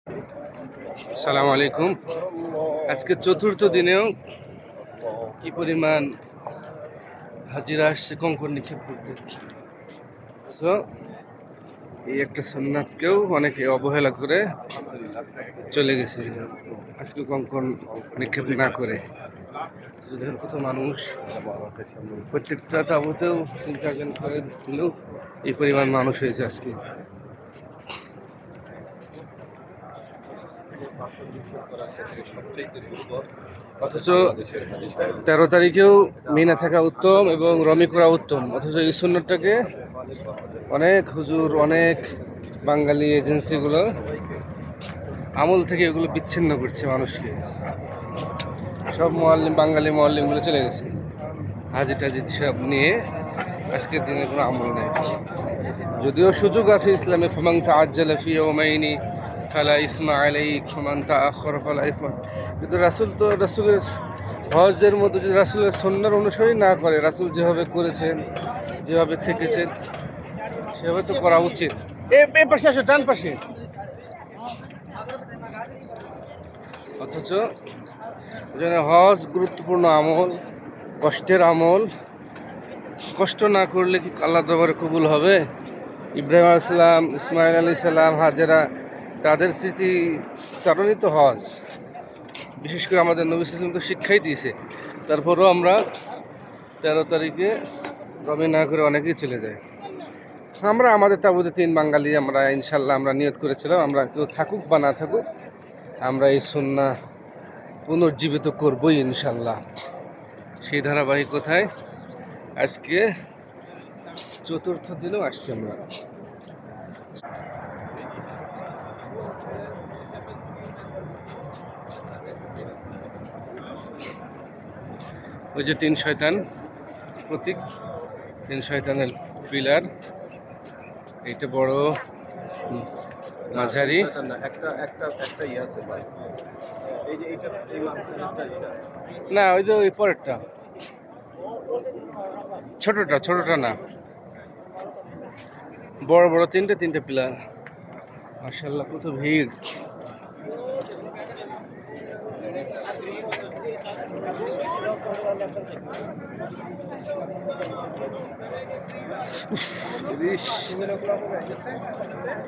আসসালামু আলাইকুম। আজকে চতুর্থ দিনেও কি পরিমাণ হাজিরা আসছে কঙ্কর নিক্ষেপ করতে। তো এই একটা সুন্নাতকেও অনেকে অবহেলা করে চলে গেছে, আজকে কঙ্কর নিক্ষেপ না করে। দেখেন কত মানুষ, প্রত্যেকটা তাবুতেও 3-4 জন করে দিলেও এই পরিমাণ মানুষ হয়েছে আজকে। অথচ 13 তারিখেও মিনা থাকা উত্তম এবং রমি করা উত্তম, অথচ এই সুন্নতটাকে অনেক হুজুর, অনেক বাঙালি এজেন্সিগুলো আমল থেকে এগুলো বিচ্ছিন্ন করছে মানুষকে। সব মোয়াল্লিম, বাঙালি মোয়াল্লিমগুলো চলে গেছে, হাজি টাজি সব নিয়ে আজকের দিনে কোনো আমল নেই। যদিও সুযোগ আছে ইসলামে, ফামান তাআজ্জালা ফি ইয়াওমাইনি ফালা ইসমা আলাইহি ফামান তাআখারা ফালা ইসমা, কিন্তু রাসূলের হজের মধ্যে যদি রাসূলের সুন্নাহর অনুসরণ না করে, রাসূল যেভাবে করেছেন, যেভাবে থেকেছেন, সেভাবে তো করা উচিত। এই পাশে আসো, ডান পাশে। অথচ হজ গুরুত্বপূর্ণ আমল, কষ্টের আমল। কষ্ট না করলে কি আল্লাহ দরবারে কবুল হবে? ইব্রাহিম আলাইহিস সালাম, ইসমাইল আলাইহিস সালাম, হাজেরা, তাদের স্মৃতি চারণই তো হজ। বিশেষ করে আমাদের নবী সাল্লাল্লাহু আলাইহি ওয়াসাল্লাম তো শিক্ষাই দিয়েছে। তারপরেও আমরা 13 তারিখে রমি না করে অনেকেই চলে যায়। আমরা আমাদের তাবুতে 3 বাঙালি আমরা ইনশাল্লাহ আমরা নিয়ত করেছিলাম, আমরা কেউ থাকুক বা না থাকুক, আমরা এই সুন্নাহ পুনর্জীবিত করবই ইনশাল্লাহ। সেই ধারাবাহিকতায় আজকে চতুর্থ দিনেও আসছি আমরা। ওই যে 3 শয়তান প্রতীক, 3 শয়তানের পিলার, এইটা বড়, মাঝারি, না ওই যে ওই পরেরটা, ছোটটা না, বড় বড় তিনটে পিলার। মাশাআল্লাহ কত ভিড়।